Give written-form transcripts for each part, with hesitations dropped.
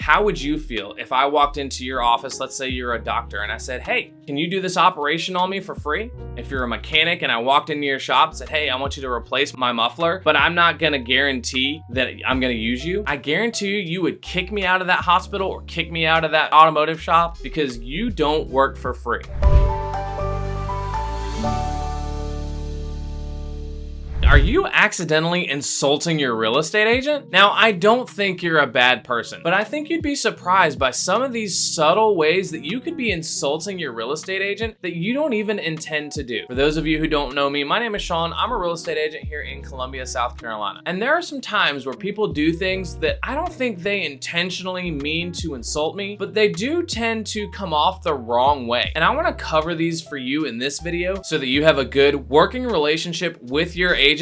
How would you feel if I walked into your office, let's say you're a doctor, and I said, hey, can you do this operation on me for free? If you're a mechanic and I walked into your shop and said, hey, I want you to replace my muffler, but I'm not gonna guarantee that I'm gonna use you, I guarantee you would kick me out of that hospital or kick me out of that automotive shop because you don't work for free. Are you accidentally insulting your real estate agent? Now, I don't think you're a bad person, but I think you'd be surprised by some of these subtle ways that you could be insulting your real estate agent that you don't even intend to do. For those of you who don't know me, my name is Shaun. I'm a real estate agent here in Columbia, South Carolina. And there are some times where people do things that I don't think they intentionally mean to insult me, but they do tend to come off the wrong way. And I want to cover these for you in this video so that you have a good working relationship with your agent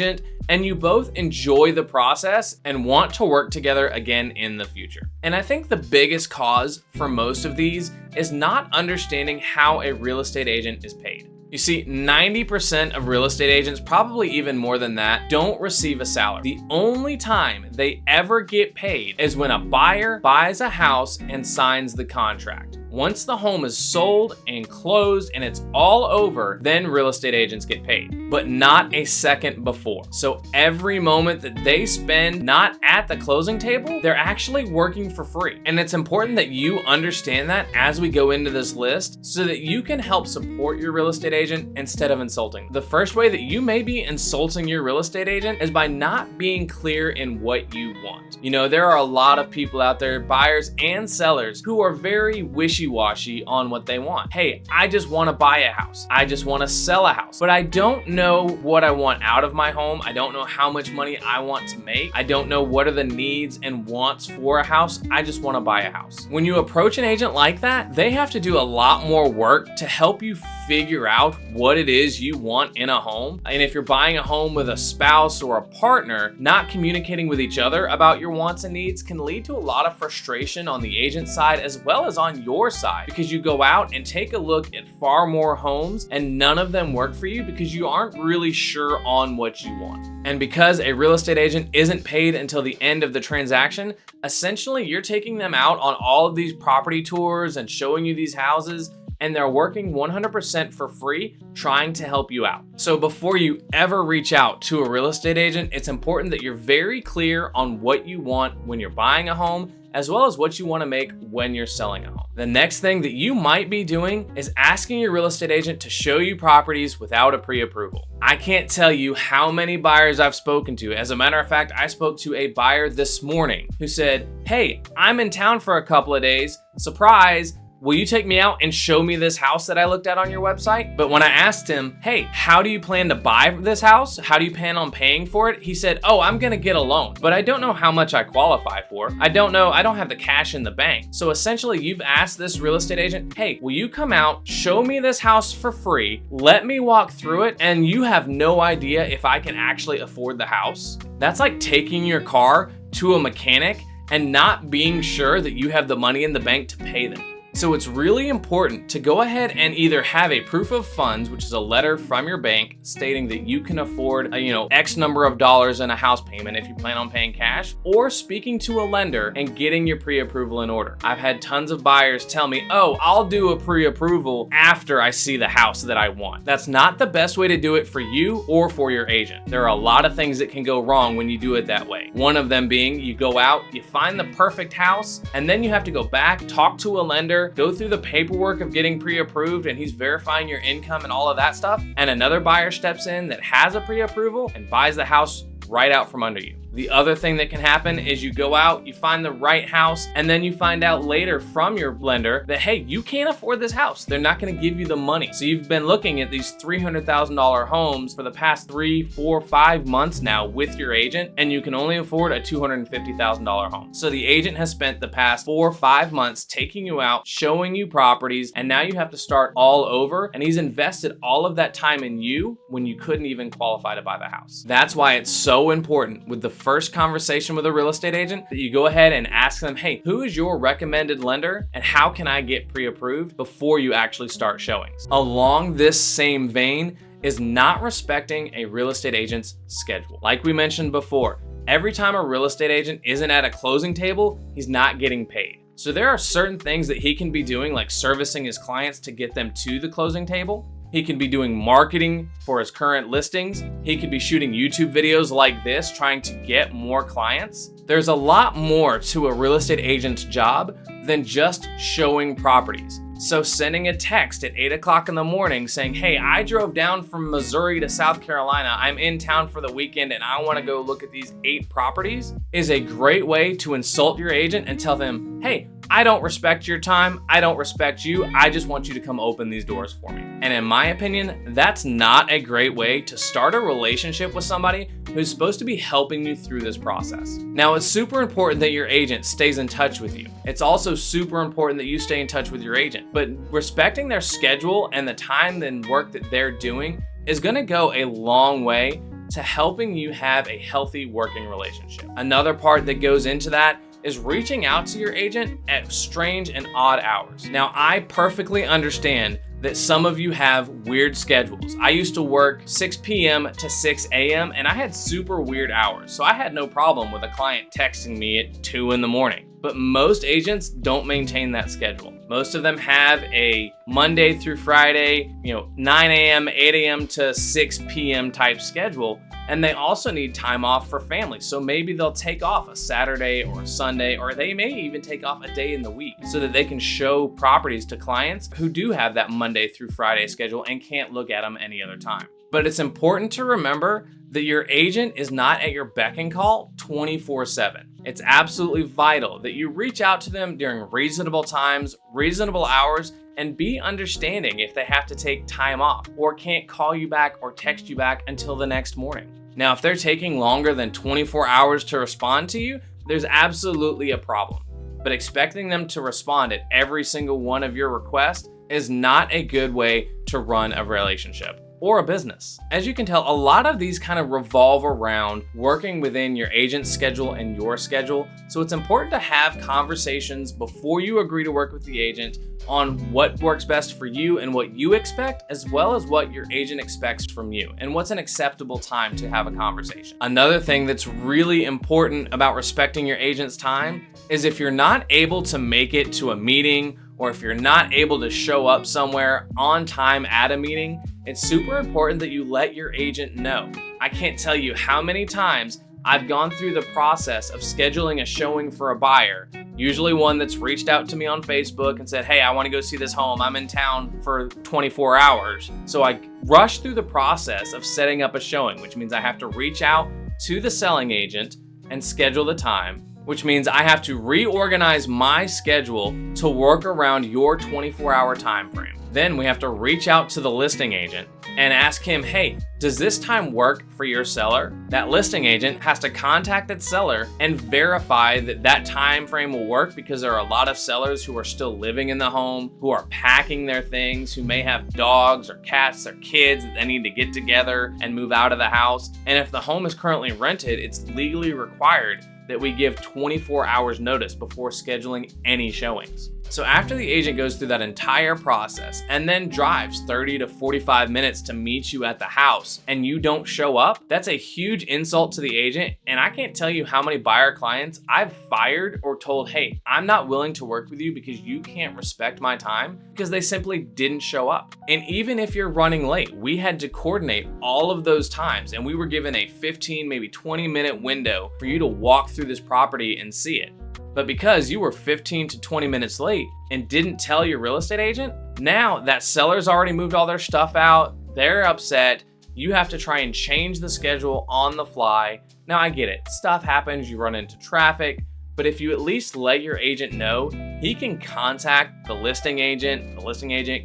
and you both enjoy the process and want to work together again in the future. And I think the biggest cause for most of these is not understanding how a real estate agent is paid. You see, 90% of real estate agents, probably even more than that, don't receive a salary. The only time they ever get paid is when a buyer buys a house and signs the contract. Once the home is sold and closed and it's all over, then real estate agents get paid, but not a second before. So every moment that they spend not at the closing table, they're actually working for free. And it's important that you understand that as we go into this list so that you can help support your real estate agent instead of insulting. The first way that you may be insulting your real estate agent is by not being clear in what you want. You know, there are a lot of people out there, buyers and sellers, who are very wishy-washy on what they want. Hey, I just want to buy a house. I just want to sell a house, but I don't know what I want out of my home. I don't know how much money I want to make. I don't know what are the needs and wants for a house. I just want to buy a house. When you approach an agent like that, they have to do a lot more work to help you figure out what it is you want in a home. And if you're buying a home with a spouse or a partner, not communicating with each other about your wants and needs can lead to a lot of frustration on the agent side as well as on your side, because you go out and take a look at far more homes and none of them work for you because you aren't really sure on what you want. And because a real estate agent isn't paid until the end of the transaction, essentially you're taking them out on all of these property tours and showing you these houses, and they're working 100% for free trying to help you out. So before you ever reach out to a real estate agent, it's important that you're very clear on what you want when you're buying a home, as well as what you want to make when you're selling a home. The next thing that you might be doing is asking your real estate agent to show you properties without a pre-approval. I can't tell you how many buyers I've spoken to. As a matter of fact, I spoke to a buyer this morning who said, hey, I'm in town for a couple of days. Surprise! Will you take me out and show me this house that I looked at on your website? But when I asked him, hey, how do you plan to buy this house? How do you plan on paying for it? He said, oh, I'm gonna get a loan, but I don't know how much I qualify for. I don't have the cash in the bank. So essentially you've asked this real estate agent, hey, will you come out, show me this house for free, let me walk through it, and you have no idea if I can actually afford the house? That's like taking your car to a mechanic and not being sure that you have the money in the bank to pay them. So it's really important to go ahead and either have a proof of funds, which is a letter from your bank stating that you can afford X number of dollars in a house payment if you plan on paying cash, or speaking to a lender and getting your pre-approval in order. I've had tons of buyers tell me, oh, I'll do a pre-approval after I see the house that I want. That's not the best way to do it for you or for your agent. There are a lot of things that can go wrong when you do it that way. One of them being you go out, you find the perfect house, and then you have to go back, talk to a lender, go through the paperwork of getting pre-approved, and he's verifying your income and all of that stuff, and another buyer steps in that has a pre-approval and buys the house right out from under you. The other thing that can happen is you go out, you find the right house, and then you find out later from your lender that, hey, you can't afford this house. They're not gonna give you the money. So you've been looking at these $300,000 homes for the past 3, 4, 5 months now with your agent, and you can only afford a $250,000 home. So the agent has spent the past 4 or 5 months taking you out, showing you properties, and now you have to start all over, and he's invested all of that time in you when you couldn't even qualify to buy the house. That's why it's so important with the first conversation with a real estate agent that you go ahead and ask them, hey, who is your recommended lender and how can I get pre-approved before you actually start showings? Along this same vein is not respecting a real estate agent's schedule. Like we mentioned before, every time a real estate agent isn't at a closing table, he's not getting paid. So there are certain things that he can be doing, like servicing his clients to get them to the closing table. He can be doing marketing for his current listings. He could be shooting YouTube videos like this, trying to get more clients. There's a lot more to a real estate agent's job than just showing properties. So sending a text at 8 o'clock in the morning saying, hey, I drove down from Missouri to South Carolina. I'm in town for the weekend and I want to go look at these 8 properties is a great way to insult your agent and tell them, hey, I don't respect your time. I don't respect you. I just want you to come open these doors for me. And in my opinion, that's not a great way to start a relationship with somebody who's supposed to be helping you through this process. Now, it's super important that your agent stays in touch with you. It's also super important that you stay in touch with your agent. But respecting their schedule and the time and work that they're doing is going to go a long way to helping you have a healthy working relationship. Another part that goes into that is reaching out to your agent at strange and odd hours. Now, I perfectly understand that some of you have weird schedules. I used to work 6 p.m. to 6 a.m. and I had super weird hours. So I had no problem with a client texting me at 2 in the morning. But most agents don't maintain that schedule. Most of them have a Monday through Friday, 9 a.m., 8 a.m. to 6 p.m. type schedule. And they also need time off for family. So maybe they'll take off a Saturday or a Sunday, or they may even take off a day in the week so that they can show properties to clients who do have that Monday through Friday schedule and can't look at them any other time. But it's important to remember that your agent is not at your beck and call 24/7. It's absolutely vital that you reach out to them during reasonable times, reasonable hours, and be understanding if they have to take time off or can't call you back or text you back until the next morning. Now, if they're taking longer than 24 hours to respond to you, there's absolutely a problem. But expecting them to respond at every single one of your requests is not a good way to run a relationship or a business. As you can tell, a lot of these kind of revolve around working within your agent's schedule and your schedule. So it's important to have conversations before you agree to work with the agent on what works best for you and what you expect, as well as what your agent expects from you and what's an acceptable time to have a conversation. Another thing that's really important about respecting your agent's time is if you're not able to make it to a meeting, or if you're not able to show up somewhere on time at a meeting, it's super important that you let your agent know. I can't tell you how many times I've gone through the process of scheduling a showing for a buyer, usually one that's reached out to me on Facebook and said, hey, I want to go see this home. I'm in town for 24 hours. So I rush through the process of setting up a showing, which means I have to reach out to the selling agent and schedule the time, which means I have to reorganize my schedule to work around your 24-hour time frame. Then we have to reach out to the listing agent and ask him, hey, does this time work for your seller? That listing agent has to contact that seller and verify that that time frame will work, because there are a lot of sellers who are still living in the home, who are packing their things, who may have dogs or cats or kids that they need to get together and move out of the house. And if the home is currently rented, it's legally required that we give 24 hours notice before scheduling any showings. So after the agent goes through that entire process and then drives 30 to 45 minutes to meet you at the house and you don't show up, that's a huge insult to the agent. And I can't tell you how many buyer clients I've fired or told, hey, I'm not willing to work with you because you can't respect my time, because they simply didn't show up. And even if you're running late, we had to coordinate all of those times, and we were given a 15, maybe 20-minute window for you to walk through this property and see it. But because you were 15 to 20 minutes late and didn't tell your real estate agent, now that seller's already moved all their stuff out, they're upset, you have to try and change the schedule on the fly. Now I get it, stuff happens, you run into traffic, but if you at least let your agent know, he can contact the listing agent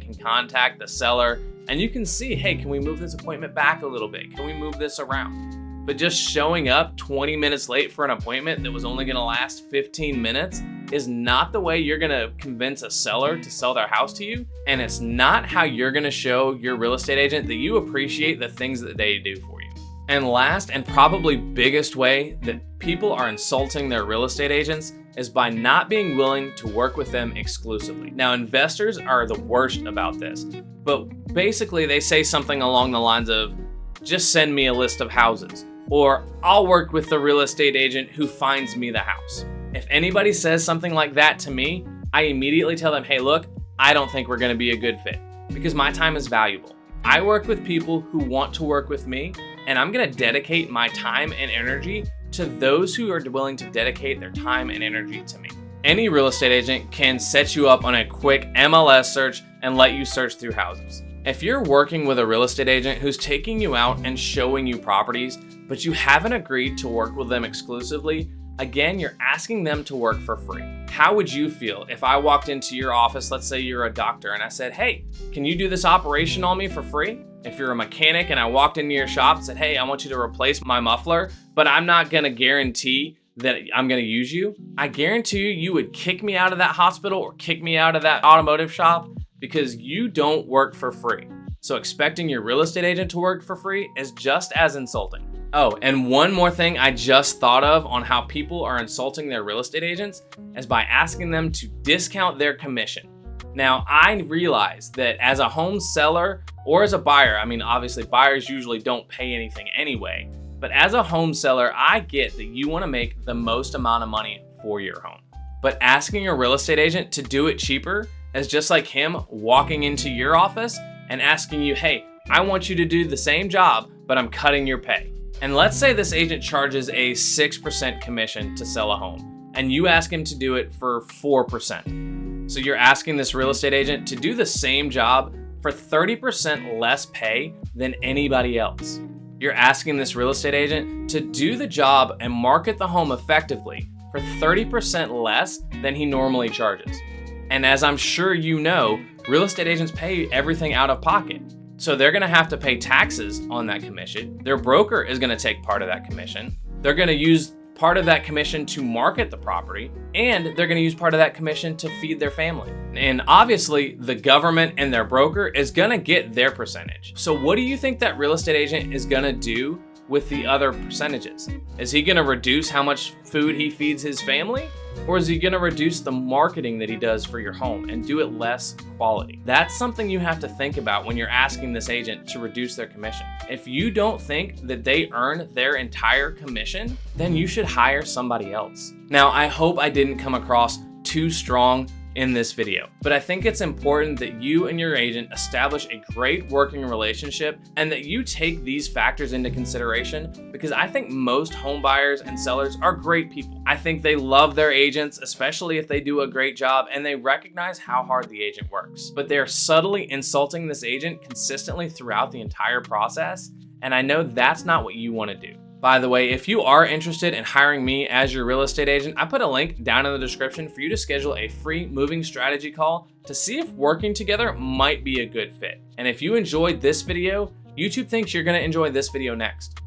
can contact the seller, and you can see, hey, can we move this appointment back a little bit? Can we move this around? But just showing up 20 minutes late for an appointment that was only gonna last 15 minutes is not the way you're gonna convince a seller to sell their house to you. And it's not how you're gonna show your real estate agent that you appreciate the things that they do for you. And last, and probably biggest way that people are insulting their real estate agents is by not being willing to work with them exclusively. Now, investors are the worst about this, but basically they say something along the lines of, just send me a list of houses, or I'll work with the real estate agent who finds me the house. If anybody says something like that to me, I immediately tell them, hey, look, I don't think we're gonna be a good fit because my time is valuable. I work with people who want to work with me, and I'm gonna dedicate my time and energy to those who are willing to dedicate their time and energy to me. Any real estate agent can set you up on a quick MLS search and let you search through houses. If you're working with a real estate agent who's taking you out and showing you properties, but you haven't agreed to work with them exclusively, again, you're asking them to work for free. How would you feel if I walked into your office, let's say you're a doctor, and I said, hey, can you do this operation on me for free? If you're a mechanic and I walked into your shop and said, hey, I want you to replace my muffler, but I'm not gonna guarantee that I'm gonna use you, I guarantee you would kick me out of that hospital or kick me out of that automotive shop because you don't work for free. So expecting your real estate agent to work for free is just as insulting. Oh, and one more thing I just thought of on how people are insulting their real estate agents is by asking them to discount their commission. Now, I realize that as a home seller or as a buyer, I mean, obviously buyers usually don't pay anything anyway, but as a home seller, I get that you want to make the most amount of money for your home. But asking a real estate agent to do it cheaper is just like him walking into your office and asking you, hey, I want you to do the same job, but I'm cutting your pay. And let's say this agent charges a 6% commission to sell a home, and you ask him to do it for 4%. So you're asking this real estate agent to do the same job for 30% less pay than anybody else. You're asking this real estate agent to do the job and market the home effectively for 30% less than he normally charges. And as I'm sure you know, real estate agents pay everything out of pocket. So they're gonna have to pay taxes on that commission. Their broker is gonna take part of that commission. They're gonna use part of that commission to market the property, and they're gonna use part of that commission to feed their family. And obviously, the government and their broker is gonna get their percentage. So what do you think that real estate agent is gonna do with the other percentages? Is he gonna reduce how much food he feeds his family? Or is he gonna reduce the marketing that he does for your home and do it less quality? That's something you have to think about when you're asking this agent to reduce their commission. If you don't think that they earn their entire commission, then you should hire somebody else. Now, I hope I didn't come across too strong in this video, but I think it's important that you and your agent establish a great working relationship and that you take these factors into consideration, because I think most home buyers and sellers are great people. I think they love their agents, especially if they do a great job and they recognize how hard the agent works, but they're subtly insulting this agent consistently throughout the entire process, and I know that's not what you want to do. By the way, if you are interested in hiring me as your real estate agent, I put a link down in the description for you to schedule a free moving strategy call to see if working together might be a good fit. And if you enjoyed this video, YouTube thinks you're gonna enjoy this video next.